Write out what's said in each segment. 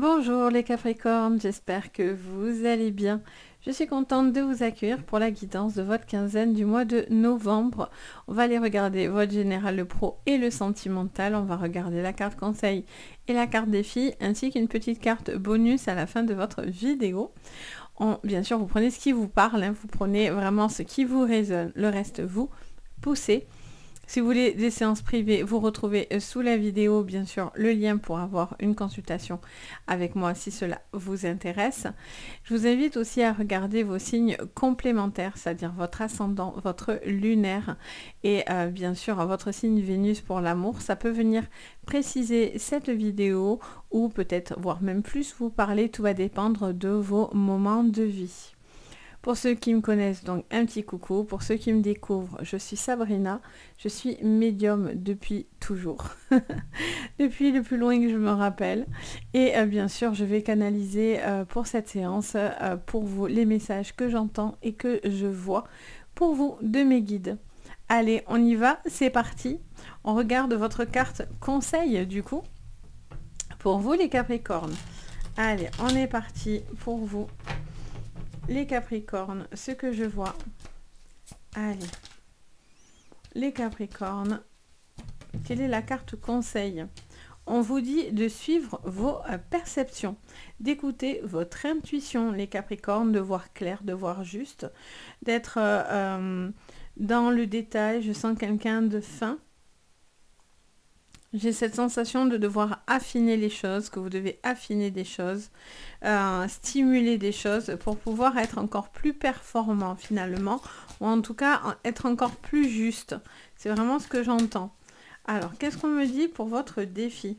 Bonjour les Capricornes, j'espère que vous allez bien. Je suis contente de vous accueillir pour la guidance de votre quinzaine du mois de novembre. On va aller regarder votre général, le pro et le sentimental. On va regarder la carte conseil et la carte défi, ainsi qu'une petite carte bonus à la fin de votre vidéo. Bien sûr, vous prenez ce qui vous parle, vous prenez vraiment ce qui vous résonne. Le reste, vous poussez. Si vous voulez des séances privées, vous retrouvez sous la vidéo, bien sûr, le lien pour avoir une consultation avec moi si cela vous intéresse. Je vous invite aussi à regarder vos signes complémentaires, c'est-à-dire votre ascendant, votre lunaire et bien sûr votre signe Vénus pour l'amour. Ça peut venir préciser cette vidéo ou peut-être, voire même plus, vous parler. Tout va dépendre de vos moments de vie. Pour ceux qui me connaissent, donc un petit coucou. Pour ceux qui me découvrent, je suis Sabrina. Je suis médium depuis toujours. Depuis le plus loin que je me rappelle. Et bien sûr, je vais canaliser pour cette séance, pour vous, les messages que j'entends et que je vois pour vous de mes guides. Allez, on y va, c'est parti. On regarde votre carte conseil du coup. Pour vous les Capricornes. Allez, on est parti pour vous. Les Capricornes, ce que je vois. Allez. Les Capricornes. Quelle est la carte conseil? On vous dit de suivre vos perceptions, d'écouter votre intuition, les Capricornes, de voir clair, de voir juste, d'être dans le détail. Je sens quelqu'un de fin. J'ai cette sensation de devoir affiner les choses, que vous devez affiner des choses, stimuler des choses pour pouvoir être encore plus performant finalement, ou en tout cas être encore plus juste. C'est vraiment ce que j'entends. Alors, qu'est-ce qu'on me dit pour votre défi?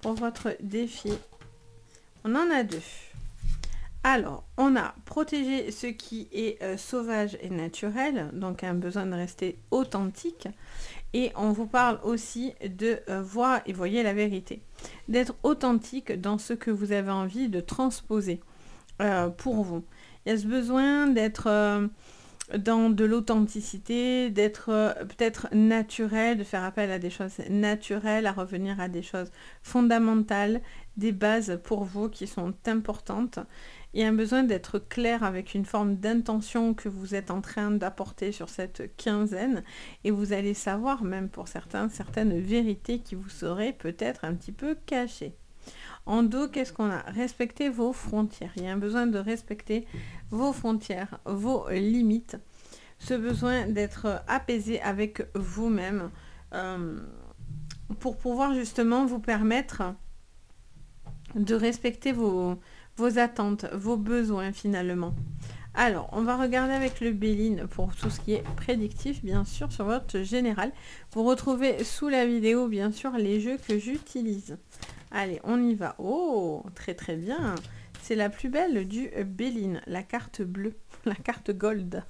Pour votre défi, on en a deux. Alors, on a protégé ce qui est sauvage et naturel, donc un besoin de rester authentique. Et on vous parle aussi de voir et voyez la vérité. D'être authentique dans ce que vous avez envie de transposer pour vous. Il y a ce besoin d'être dans de l'authenticité, d'être peut-être naturel, de faire appel à des choses naturelles, à revenir à des choses fondamentales, des bases pour vous qui sont importantes. Il y a un besoin d'être clair avec une forme d'intention que vous êtes en train d'apporter sur cette quinzaine et vous allez savoir même pour certains certaines vérités qui vous seraient peut-être un petit peu cachées. En dos, qu'est-ce qu'on a? Respecter vos frontières. Il y a un besoin de respecter vos frontières, vos limites. Ce besoin d'être apaisé avec vous-même pour pouvoir justement vous permettre de respecter vos attentes, vos besoins finalement. Alors, on va regarder avec le Béline pour tout ce qui est prédictif, bien sûr, sur votre général. Vous retrouvez sous la vidéo, bien sûr, les jeux que j'utilise. Allez, on y va. Oh, très très bien. C'est la plus belle du Béline, la carte bleue, la carte gold.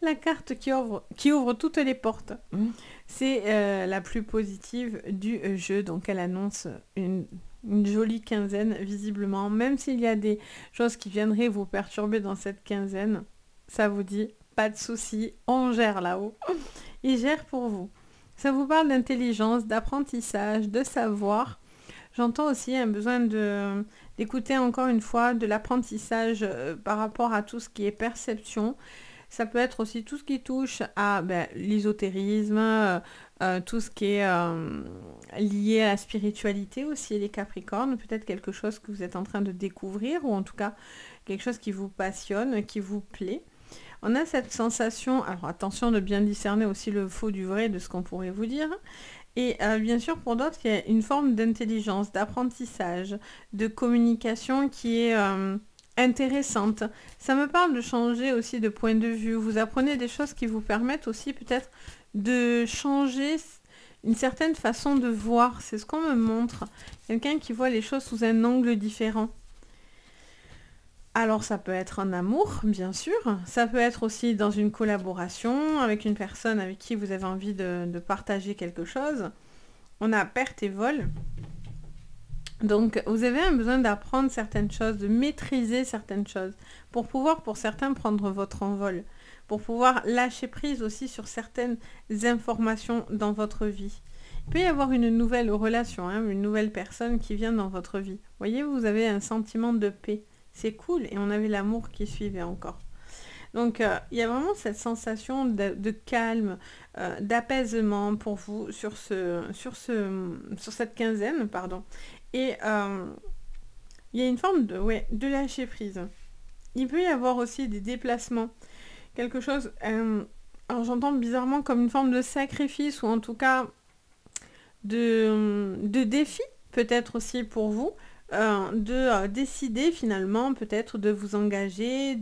La carte qui ouvre toutes les portes. C'est la plus positive du jeu, donc elle annonce une jolie quinzaine, visiblement. Même s'il y a des choses qui viendraient vous perturber dans cette quinzaine, ça vous dit, pas de souci, on gère là-haut. Il gère pour vous. Ça vous parle d'intelligence, d'apprentissage, de savoir. J'entends aussi un besoin d'écouter encore une fois de l'apprentissage par rapport à tout ce qui est perception. Ça peut être aussi tout ce qui touche à l'ésotérisme, tout ce qui est lié à la spiritualité aussi, les Capricornes. Peut-être quelque chose que vous êtes en train de découvrir ou en tout cas quelque chose qui vous passionne, qui vous plaît. On a cette sensation, alors attention de bien discerner aussi le faux du vrai de ce qu'on pourrait vous dire. Et bien sûr, pour d'autres, il y a une forme d'intelligence, d'apprentissage, de communication qui est intéressante. Ça me parle de changer aussi de point de vue. Vous apprenez des choses qui vous permettent aussi peut-être de changer une certaine façon de voir. C'est ce qu'on me montre. Quelqu'un qui voit les choses sous un angle différent. Alors ça peut être en amour, bien sûr. Ça peut être aussi dans une collaboration avec une personne avec qui vous avez envie de partager quelque chose. On a perte et vol. Donc, vous avez un besoin d'apprendre certaines choses, de maîtriser certaines choses, pour pouvoir, pour certains, prendre votre envol, pour pouvoir lâcher prise aussi sur certaines informations dans votre vie. Il peut y avoir une nouvelle relation, hein, une nouvelle personne qui vient dans votre vie. Vous voyez, vous avez un sentiment de paix. C'est cool. Et on avait l'amour qui suivait encore. Donc, il y a vraiment cette sensation de calme, d'apaisement pour vous sur cette quinzaine, pardon. Et il y a une forme de lâcher prise. Il peut y avoir aussi des déplacements. Quelque chose, alors j'entends bizarrement comme une forme de sacrifice ou en tout cas de défi, peut-être aussi pour vous, de décider finalement peut-être de vous engager,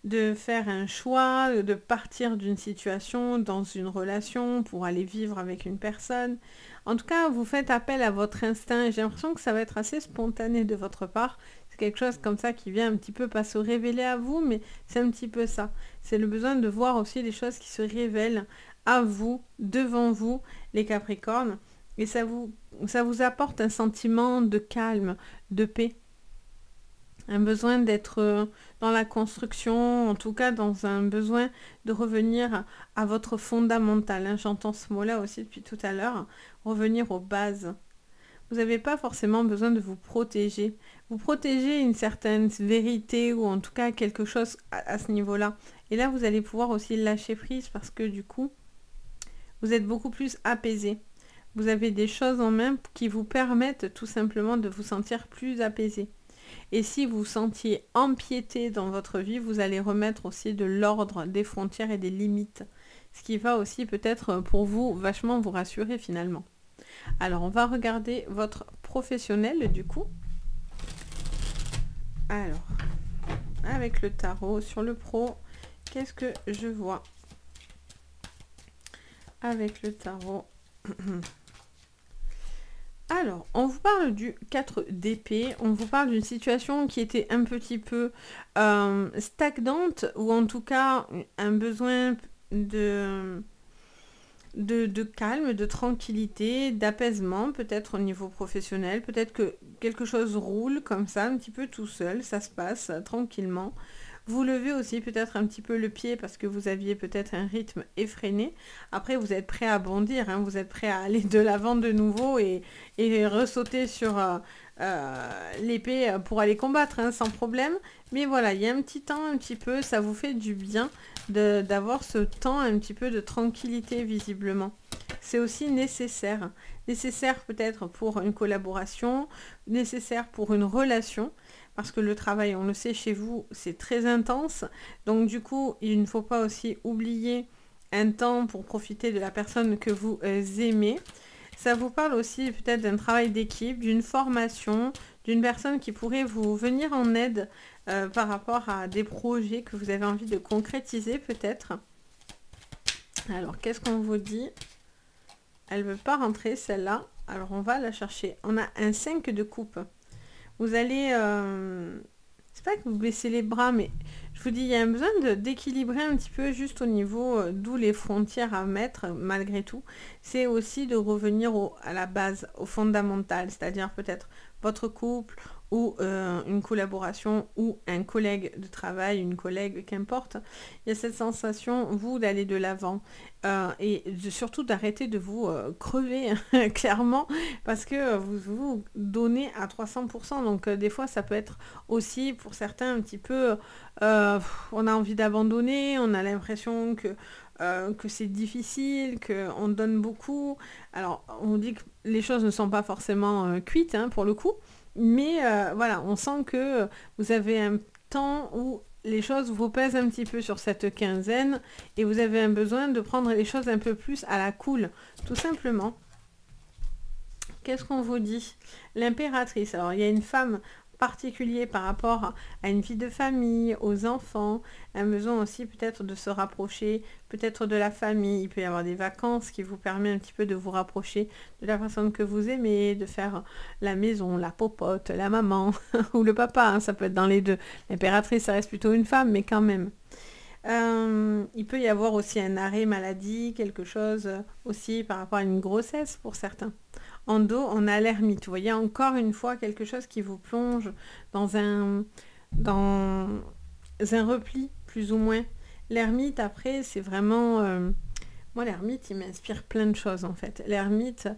de faire un choix, de partir d'une situation dans une relation pour aller vivre avec une personne. En tout cas, vous faites appel à votre instinct et j'ai l'impression que ça va être assez spontané de votre part. C'est quelque chose comme ça qui vient un petit peu pas se révéler à vous, mais c'est un petit peu ça. C'est le besoin de voir aussi les choses qui se révèlent à vous, devant vous, les Capricornes. Et ça vous apporte un sentiment de calme, de paix. Un besoin d'être dans la construction, en tout cas dans un besoin de revenir à votre fondamental. Hein. J'entends ce mot-là aussi depuis tout à l'heure, revenir aux bases. Vous n'avez pas forcément besoin de vous protéger. Vous protégez une certaine vérité ou en tout cas quelque chose à ce niveau-là. Et là, vous allez pouvoir aussi lâcher prise parce que du coup, vous êtes beaucoup plus apaisé. Vous avez des choses en main qui vous permettent tout simplement de vous sentir plus apaisé. Et si vous sentiez empiété dans votre vie, vous allez remettre aussi de l'ordre, des frontières et des limites. Ce qui va aussi peut-être pour vous vachement vous rassurer finalement. Alors on va regarder votre professionnel du coup. Alors, avec le tarot sur le pro, qu'est-ce que je vois avec le tarot? Alors, on vous parle du 4 d'épée, on vous parle d'une situation qui était un petit peu stagnante, ou en tout cas un besoin de calme, de tranquillité, d'apaisement, peut-être au niveau professionnel, peut-être que quelque chose roule comme ça, un petit peu tout seul, ça se passe tranquillement. Vous levez aussi peut-être un petit peu le pied parce que vous aviez peut-être un rythme effréné. Après, vous êtes prêt à bondir, hein, vous êtes prêt à aller de l'avant de nouveau et ressauter sur l'épée pour aller combattre, hein, sans problème. Mais voilà, il y a un petit temps, un petit peu, ça vous fait du bien d'avoir ce temps un petit peu de tranquillité visiblement. C'est aussi nécessaire. Nécessaire peut-être pour une collaboration, nécessaire pour une relation. Parce que le travail, on le sait, chez vous, c'est très intense. Donc du coup, il ne faut pas aussi oublier un temps pour profiter de la personne que vous aimez. Ça vous parle aussi peut-être d'un travail d'équipe, d'une formation, d'une personne qui pourrait vous venir en aide par rapport à des projets que vous avez envie de concrétiser peut-être. Alors, qu'est-ce qu'on vous dit? Elle ne veut pas rentrer, celle-là. Alors, on va la chercher. On a un 5 de coupe. Vous allez... c'est pas que vous baissez les bras, mais je vous dis, il y a un besoin d'équilibrer un petit peu juste au niveau d'où les frontières à mettre, malgré tout. C'est aussi de revenir à la base, au fondamental, c'est-à-dire peut-être votre couple ou une collaboration ou un collègue de travail, une collègue, qu'importe. Il y a cette sensation, vous, d'aller de l'avant et surtout d'arrêter de vous crever, clairement, parce que vous vous donnez à 300%. Donc des fois, ça peut être aussi, pour certains, un petit peu, on a envie d'abandonner, on a l'impression que c'est difficile, qu'on donne beaucoup. Alors, on dit que les choses ne sont pas forcément cuites, hein, pour le coup, mais voilà, on sent que vous avez un temps où les choses vous pèsent un petit peu sur cette quinzaine et vous avez un besoin de prendre les choses un peu plus à la cool, tout simplement. Qu'est-ce qu'on vous dit? L'impératrice. Alors, il y a une femme particulier par rapport à une vie de famille, aux enfants, un besoin aussi peut-être de se rapprocher, peut-être de la famille. Il peut y avoir des vacances qui vous permettent un petit peu de vous rapprocher de la personne que vous aimez, de faire la maison, la popote, la maman ou le papa, hein, ça peut être dans les deux. L'impératrice, ça reste plutôt une femme, mais quand même. Il peut y avoir aussi un arrêt maladie, quelque chose aussi par rapport à une grossesse pour certains. En dos, on a l'ermite. Vous voyez encore une fois quelque chose qui vous plonge dans un repli, plus ou moins. L'ermite, après, c'est vraiment Moi, l'ermite, il m'inspire plein de choses en fait. L'ermite,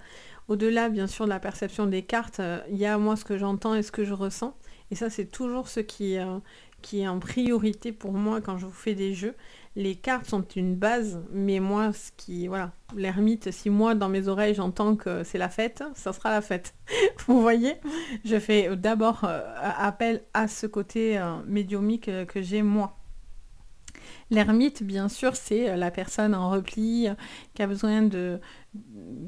au-delà bien sûr de la perception des cartes, il y a moi ce que j'entends et ce que je ressens. Et ça, c'est toujours ce qui est en priorité pour moi quand je vous fais des jeux. Les cartes sont une base, mais moi, voilà, l'ermite, si moi, dans mes oreilles, j'entends que c'est la fête, ça sera la fête. Vous voyez? Je fais d'abord appel à ce côté médiumique que j'ai moi. L'ermite, bien sûr, c'est la personne en repli qui a besoin de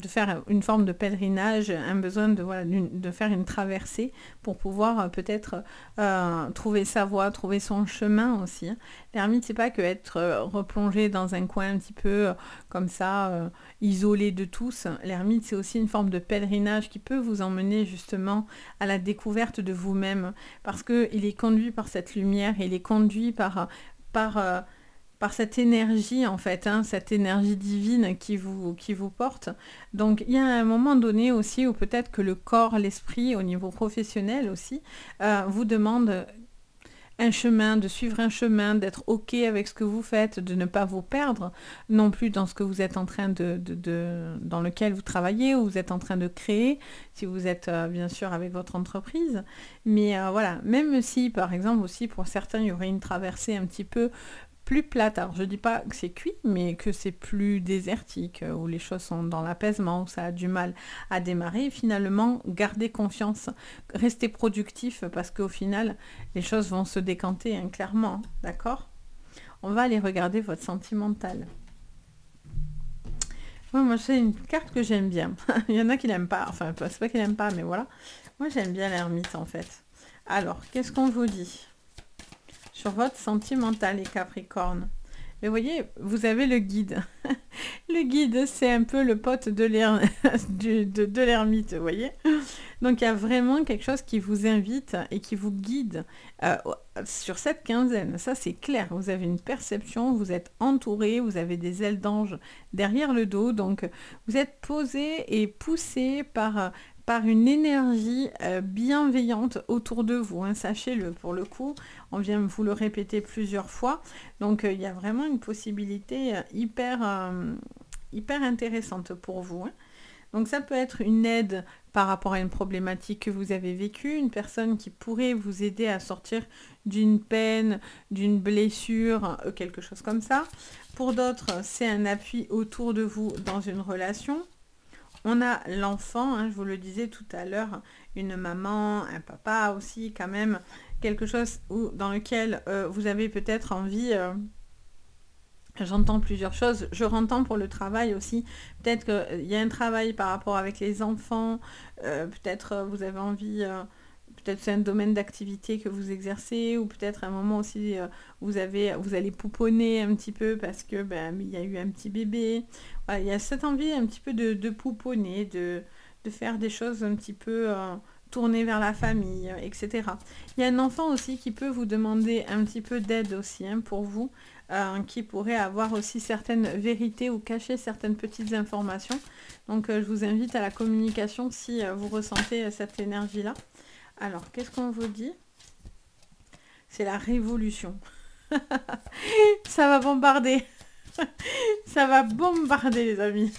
faire une forme de pèlerinage, un besoin de, voilà, de faire une traversée pour pouvoir peut-être trouver sa voie, trouver son chemin aussi. Hein. L'ermite, c'est pas que être replongé dans un coin un petit peu comme ça, isolé de tous. L'ermite, c'est aussi une forme de pèlerinage qui peut vous emmener justement à la découverte de vous-même parce qu'il est conduit par cette lumière, il est conduit par cette énergie en fait, hein, cette énergie divine qui vous porte. Donc il y a un moment donné aussi où peut-être que le corps, l'esprit, au niveau professionnel aussi, vous demande un chemin, de suivre un chemin, d'être OK avec ce que vous faites, de ne pas vous perdre non plus dans ce que vous êtes en train dans lequel vous travaillez ou vous êtes en train de créer, si vous êtes bien sûr avec votre entreprise. Mais voilà, même si par exemple aussi pour certains il y aurait une traversée un petit peu plus plate. Alors je dis pas que c'est cuit, mais que c'est plus désertique, où les choses sont dans l'apaisement, où ça a du mal à démarrer. Et finalement, gardez confiance, restez productif, parce qu'au final, les choses vont se décanter, hein, clairement. D'accord? On va aller regarder votre sentimental. Ouais, moi, c'est une carte que j'aime bien. Il y en a qui n'aiment pas. Enfin, c'est pas qu'ils n'aiment pas, mais voilà. Moi, j'aime bien l'ermite, en fait. Alors, qu'est-ce qu'on vous dit sur votre sentimental, les Capricornes? Mais vous voyez, vous avez le guide. Le guide, c'est un peu le pote de l'ermite, vous voyez. Donc, il y a vraiment quelque chose qui vous invite et qui vous guide sur cette quinzaine. Ça, c'est clair. Vous avez une perception, vous êtes entouré, vous avez des ailes d'ange derrière le dos. Donc, vous êtes posé et poussé par une énergie bienveillante autour de vous. Hein. Sachez-le, pour le coup, on vient vous le répéter plusieurs fois. Donc, il y a vraiment une possibilité hyper intéressante pour vous. Hein. Donc, ça peut être une aide par rapport à une problématique que vous avez vécue, une personne qui pourrait vous aider à sortir d'une peine, d'une blessure, quelque chose comme ça. Pour d'autres, c'est un appui autour de vous dans une relation. On a l'enfant, hein, je vous le disais tout à l'heure, une maman, un papa aussi, quand même, quelque chose dans lequel vous avez peut-être envie, j'entends plusieurs choses, je rentends pour le travail aussi, peut-être qu'il y a un travail par rapport avec les enfants, peut-être vous avez envie... peut-être c'est un domaine d'activité que vous exercez, ou peut-être à un moment aussi vous allez pouponner un petit peu parce que il y a eu un petit bébé. Voilà, il y a cette envie un petit peu de pouponner, de faire des choses un petit peu tournées vers la famille, etc. Il y a un enfant aussi qui peut vous demander un petit peu d'aide aussi, hein, pour vous, qui pourrait avoir aussi certaines vérités ou cacher certaines petites informations. Donc je vous invite à la communication si vous ressentez cette énergie-là. Alors, qu'est-ce qu'on vous dit? C'est la révolution. Ça va bombarder. Ça va bombarder, les amis.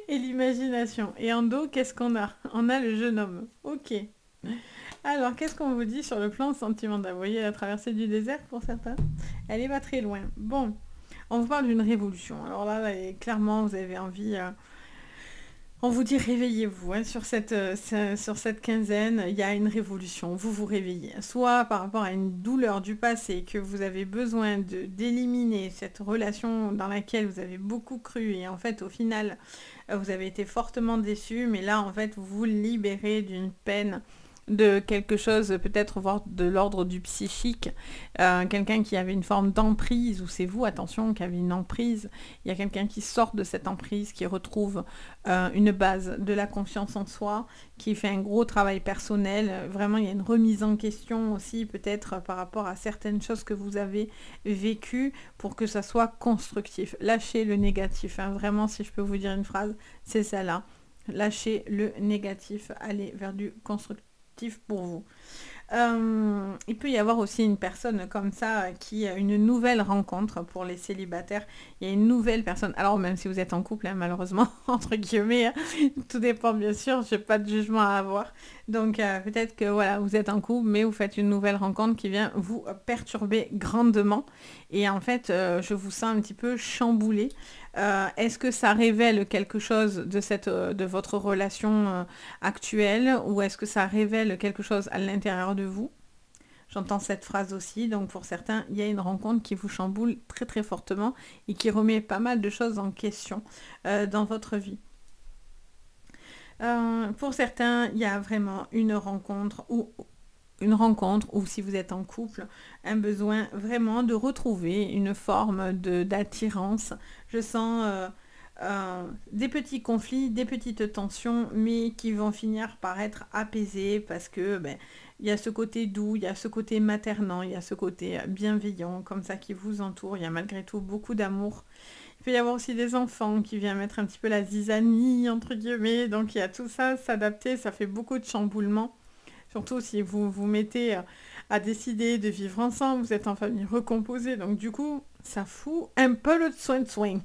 Et l'imagination. Et en dos, qu'est-ce qu'on a? On a le jeune homme. Ok. Alors, qu'est-ce qu'on vous dit sur le plan sentimental? Vous voyez la traversée du désert pour certains? Elle est pas très loin. Bon, on vous parle d'une révolution. Alors là, clairement, vous avez envie... on vous dit réveillez-vous, hein, sur cette quinzaine, il y a une révolution, vous vous réveillez. Soit par rapport à une douleur du passé que vous avez besoin d'éliminer cette relation dans laquelle vous avez beaucoup cru et en fait au final vous avez été fortement déçu, mais là en fait vous vous libérez d'une peine, de quelque chose peut-être voire de l'ordre du psychique, quelqu'un qui avait une forme d'emprise, ou c'est vous, attention, qui avait une emprise, il y a quelqu'un qui sort de cette emprise, qui retrouve une base, de la confiance en soi, qui fait un gros travail personnel, vraiment il y a une remise en question aussi peut-être par rapport à certaines choses que vous avez vécues pour que ça soit constructif. Lâchez le négatif, hein. Vraiment si je peux vous dire une phrase, c'est ça là, lâchez le négatif, allez vers du constructif pour vous. Il peut y avoir aussi une personne comme ça qui a une nouvelle rencontre pour les célibataires. Il y a une nouvelle personne. Alors même si vous êtes en couple, hein, malheureusement, entre guillemets, hein, tout dépend bien sûr, je n'ai pas de jugement à avoir. Donc peut-être que voilà, vous êtes en couple, mais vous faites une nouvelle rencontre qui vient vous perturber grandement. Et en fait, je vous sens un petit peu chamboulé. Est-ce que ça révèle quelque chose de votre relation actuelle ou est-ce que ça révèle quelque chose à l'intérieur de vous? J'entends cette phrase aussi, donc pour certains, il y a une rencontre qui vous chamboule très très fortement et qui remet pas mal de choses en question dans votre vie. Pour certains, il y a vraiment une rencontre ou si vous êtes en couple, un besoin vraiment de retrouver une forme d'attirance. Je sens des petits conflits, des petites tensions, mais qui vont finir par être apaisés parce que il y a ce côté doux, il y a ce côté maternant, il y a ce côté bienveillant comme ça qui vous entoure. Il y a malgré tout beaucoup d'amour. Il peut y avoir aussi des enfants qui viennent mettre un petit peu la zizanie, entre guillemets. Donc il y a tout ça, s'adapter, ça fait beaucoup de chamboulements. Surtout si vous vous mettez à décider de vivre ensemble, vous êtes en famille recomposée. Donc du coup, ça fout un peu le swing.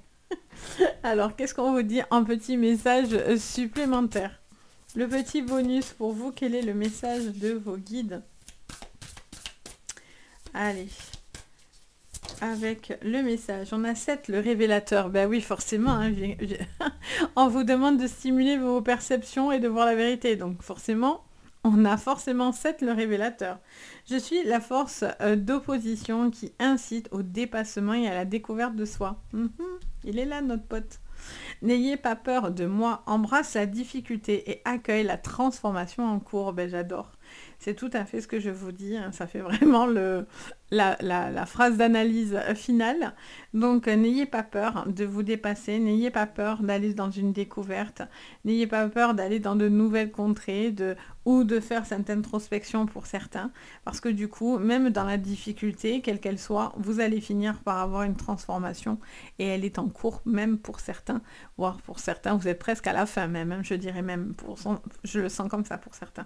Alors, qu'est-ce qu'on vous dit en petit message supplémentaire? Le petit bonus pour vous, quel est le message de vos guides? Allez, avec le message, on a 7, le révélateur. Ben oui, forcément, hein, on vous demande de stimuler vos perceptions et de voir la vérité. Donc forcément, on a forcément 7, le révélateur. Je suis la force d'opposition qui incite au dépassement et à la découverte de soi. Il est là, notre pote. N'ayez pas peur de moi, embrasse la difficulté et accueille la transformation en cours. Ben, j'adore. C'est tout à fait ce que je vous dis. Hein. Ça fait vraiment la phrase d'analyse finale. Donc, n'ayez pas peur de vous dépasser. N'ayez pas peur d'aller dans une découverte. N'ayez pas peur d'aller dans de nouvelles contrées ou de faire cette introspection pour certains. Parce que du coup, même dans la difficulté, quelle qu'elle soit, vous allez finir par avoir une transformation. Et elle est en cours, même pour certains. Voire pour certains, vous êtes presque à la fin même. Hein, je dirais même, je le sens comme ça pour certains.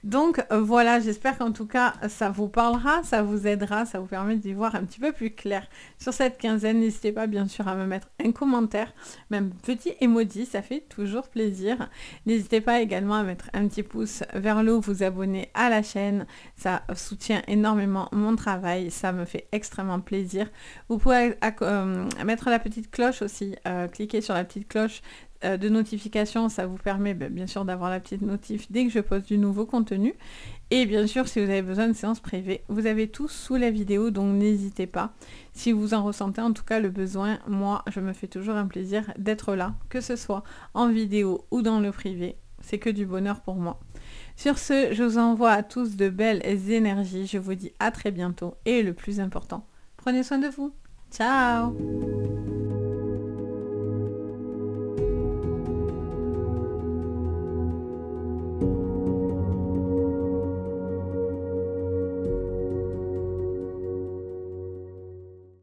Donc voilà, j'espère qu'en tout cas ça vous parlera, ça vous aidera, ça vous permet d'y voir un petit peu plus clair sur cette quinzaine. N'hésitez pas bien sûr à me mettre un commentaire, même petit emoji, ça fait toujours plaisir. N'hésitez pas également à mettre un petit pouce vers le haut, vous abonner à la chaîne, ça soutient énormément mon travail, ça me fait extrêmement plaisir. Vous pouvez mettre la petite cloche aussi, cliquez sur la petite cloche de notification, ça vous permet bien sûr d'avoir la petite notif dès que je poste du nouveau contenu. Et bien sûr, si vous avez besoin de séances privées, vous avez tout sous la vidéo, donc n'hésitez pas. Si vous en ressentez en tout cas le besoin, moi, je me fais toujours un plaisir d'être là, que ce soit en vidéo ou dans le privé. C'est que du bonheur pour moi. Sur ce, je vous envoie à tous de belles énergies. Je vous dis à très bientôt. Et le plus important, prenez soin de vous. Ciao!